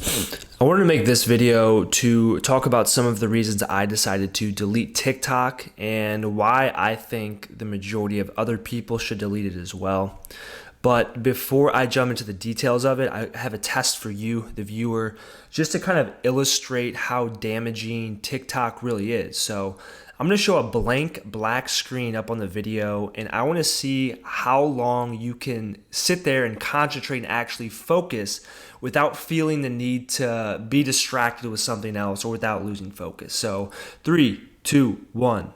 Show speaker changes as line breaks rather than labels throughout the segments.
I wanted to make this video to talk about some of the reasons I decided to delete TikTok and why I think the majority of other people should delete it as well. But before I jump into the details of it, I have a test for you, the viewer, just to kind of illustrate how damaging TikTok really is. So I'm going to show a blank black screen up on the video, and I want to see how long you can sit there and concentrate and actually focus without feeling the need to be distracted with something else or without losing focus. So 3, 2, 1.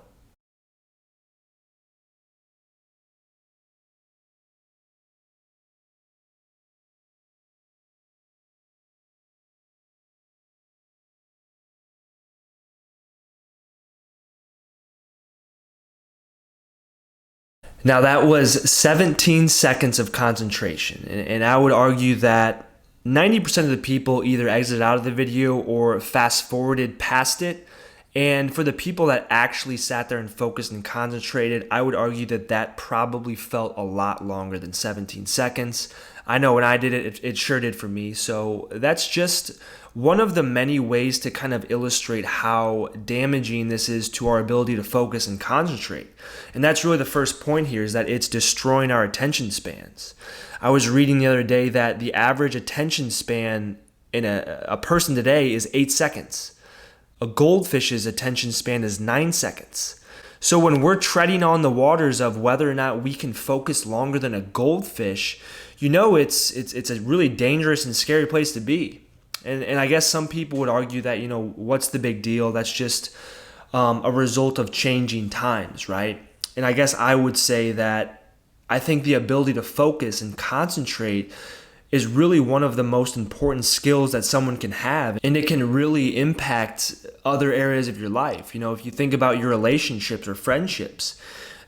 Now that was 17 seconds of concentration, and I would argue that 90% of the people either exited out of the video or fast forwarded past it. And for the people that actually sat there and focused and concentrated, I would argue that that probably felt a lot longer than 17 seconds. I know when I did it, it sure did for me. So that's just one of the many ways to kind of illustrate how damaging this is to our ability to focus and concentrate. And that's really the first point here, is that it's destroying our attention spans. I was reading the other day that the average attention span in a person today is 8 seconds. A goldfish's attention span is 9 seconds. So when we're treading on the waters of whether or not we can focus longer than a goldfish, you know it's a really dangerous and scary place to be. And I guess some people would argue that, you know, what's the big deal? That's just a result of changing times, right? And I guess I would say that I think the ability to focus and concentrate is really one of the most important skills that someone can have, and it can really impact other areas of your life. You know, if you think about your relationships or friendships,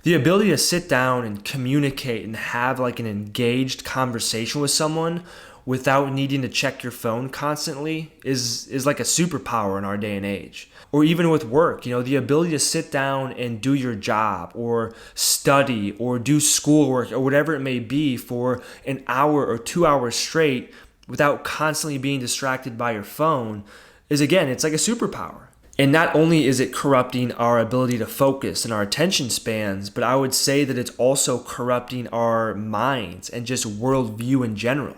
the ability to sit down and communicate and have like an engaged conversation with someone without needing to check your phone constantly is like a superpower in our day and age. Or even with work, you know, the ability to sit down and do your job or study or do schoolwork or whatever it may be for an hour or 2 hours straight without constantly being distracted by your phone is, again, it's like a superpower. And not only is it corrupting our ability to focus and our attention spans, but I would say that it's also corrupting our minds and just worldview in general.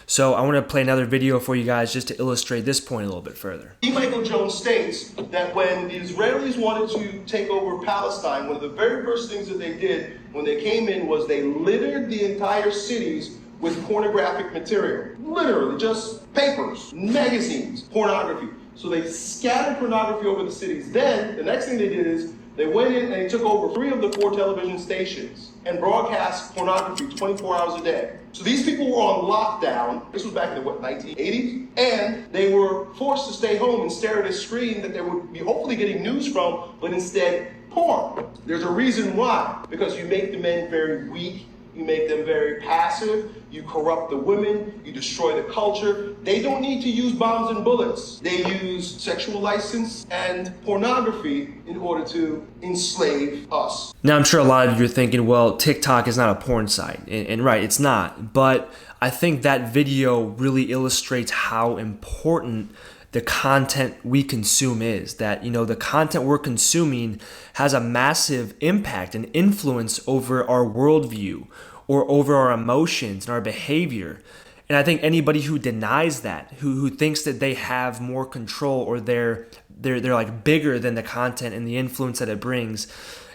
So I want to play another video for you guys just to illustrate this point a little bit further.
Michael Jones states that when the Israelis wanted to take over Palestine, one of the very first things that they did when they came in was they littered the entire cities with pornographic material. Literally, just papers, magazines, pornography. So they scattered pornography over the cities. Then, the next thing they did is they went in and they took over 3 of the 4 television stations and broadcast pornography 24 hours a day. So these people were on lockdown. This was back in the, 1980s? And they were forced to stay home and stare at a screen that they would be hopefully getting news from, but instead porn. There's a reason why. Because you make the men very weak. You make them very passive. You corrupt the women. You destroy the culture. They don't need to use bombs and bullets. They use sexual license and pornography in order to enslave us.
Now, I'm sure a lot of you are thinking, well, TikTok is not a porn site. And right, it's not. But I think that video really illustrates how important the content we consume is. That, you know, the content we're consuming has a massive impact and influence over our worldview or over our emotions and our behavior. And I think anybody who denies that, who thinks that they have more control or they're like bigger than the content and the influence that it brings,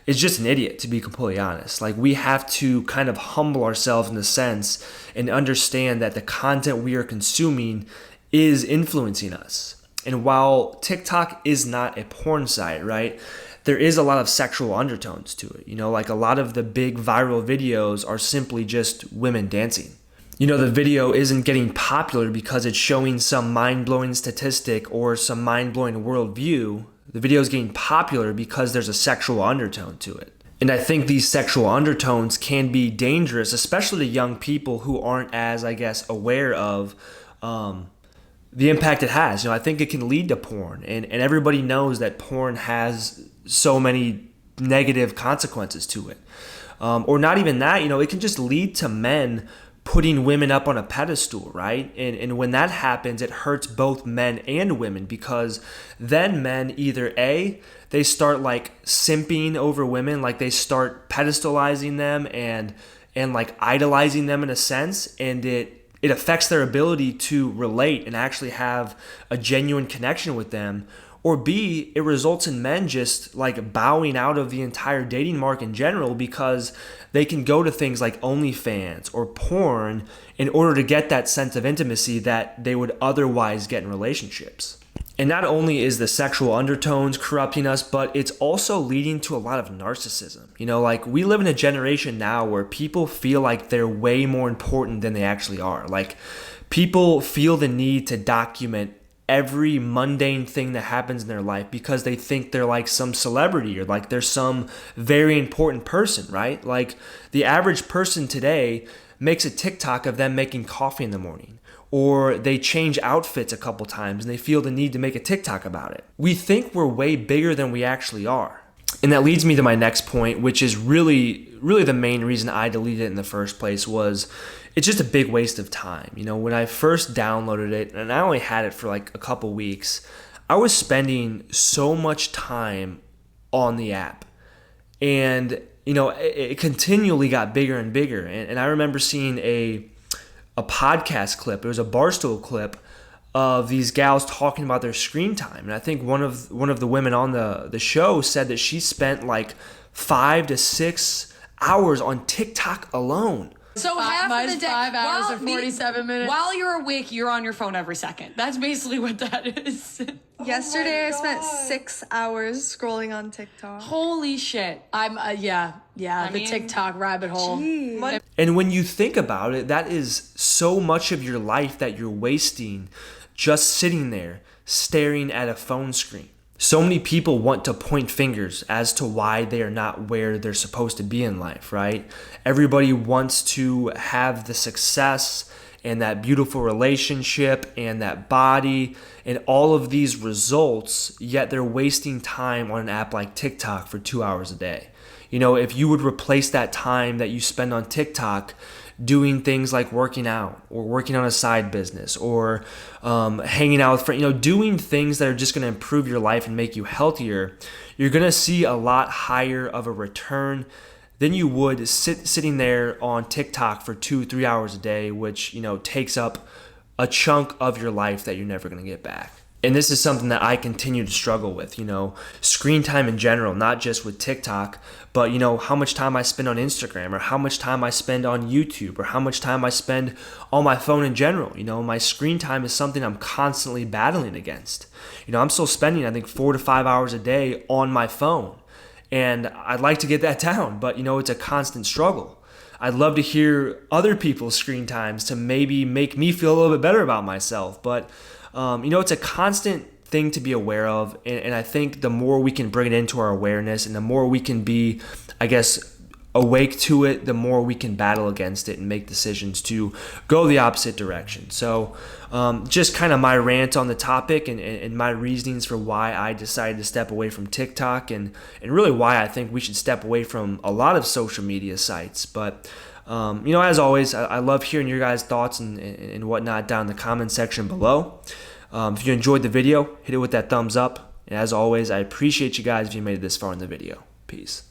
is just an idiot, to be completely honest. Like, we have to kind of humble ourselves in a sense and understand that the content we are consuming is influencing us. And while TikTok is not a porn site, right, there is a lot of sexual undertones to it. You know, like a lot of the big viral videos are simply just women dancing. You know, the video isn't getting popular because it's showing some mind-blowing statistic or some mind-blowing worldview. The video is getting popular because there's a sexual undertone to it. And I think these sexual undertones can be dangerous, especially to young people who aren't as, I guess, aware of the impact it has. You know, I think it can lead to porn, and everybody knows that porn has so many negative consequences to it. Or not even that, you know, it can just lead to men putting women up on a pedestal, right? And when that happens, it hurts both men and women, because then men either they start like simping over women, like they start pedestalizing them and like idolizing them in a sense, and it affects their ability to relate and actually have a genuine connection with them. Or B, it results in men just like bowing out of the entire dating market in general, because they can go to things like OnlyFans or porn in order to get that sense of intimacy that they would otherwise get in relationships. And not only is the sexual undertones corrupting us, but it's also leading to a lot of narcissism. Like we live in a generation now where people feel like they're way more important than they actually are. Like people feel the need to document every mundane thing that happens in their life because they think they're like some celebrity or like they're some very important person, right? Like the average person today makes a TikTok of them making coffee in the morning, or they change outfits a couple times and they feel the need to make a TikTok about it. We think we're way bigger than we actually are. And that leads me to my next point, which is really the main reason I deleted it in the first place. Was it's just a big waste of time. When I first downloaded it, and I only had it for like a couple weeks, I was spending so much time on the app. And, it continually got bigger and bigger. And I remember seeing a podcast clip. It was a Barstool clip of these gals talking about their screen time. And I think one of the women on the show said that she spent like 5 to 6 hours on TikTok alone.
So half of the day,
5 hours and 47 minutes.
While you're awake, you're on your phone every second. That's basically what that is.
Yesterday, I spent 6 hours scrolling on TikTok.
Holy shit.
I'm the TikTok rabbit hole.
And when you think about it, that is so much of your life that you're wasting just sitting there staring at a phone screen. So many people want to point fingers as to why they are not where they're supposed to be in life, right? Everybody wants to have the success and that beautiful relationship and that body and all of these results, yet they're wasting time on an app like TikTok for 2 hours a day. If you would replace that time that you spend on TikTok doing things like working out or working on a side business or hanging out with friends, doing things that are just going to improve your life and make you healthier, you're going to see a lot higher of a return than you would sitting there on TikTok for 2-3 hours a day, which, takes up a chunk of your life that you're never going to get back. And this is something that I continue to struggle with, screen time in general, not just with TikTok, but, how much time I spend on Instagram or how much time I spend on YouTube or how much time I spend on my phone in general. My screen time is something I'm constantly battling against. I'm still spending, I think, 4 to 5 hours a day on my phone. And I'd like to get that down, but, it's a constant struggle. I'd love to hear other people's screen times to maybe make me feel a little bit better about myself. But, it's a constant thing to be aware of. And I think the more we can bring it into our awareness and the more we can be, awake to it, the more we can battle against it and make decisions to go the opposite direction. So just kind of my rant on the topic and my reasonings for why I decided to step away from TikTok and really why I think we should step away from a lot of social media sites. But as always, I love hearing your guys' thoughts and whatnot down in the comment section below. If you enjoyed the video, hit it with that thumbs up. And as always, I appreciate you guys if you made it this far in the video. Peace.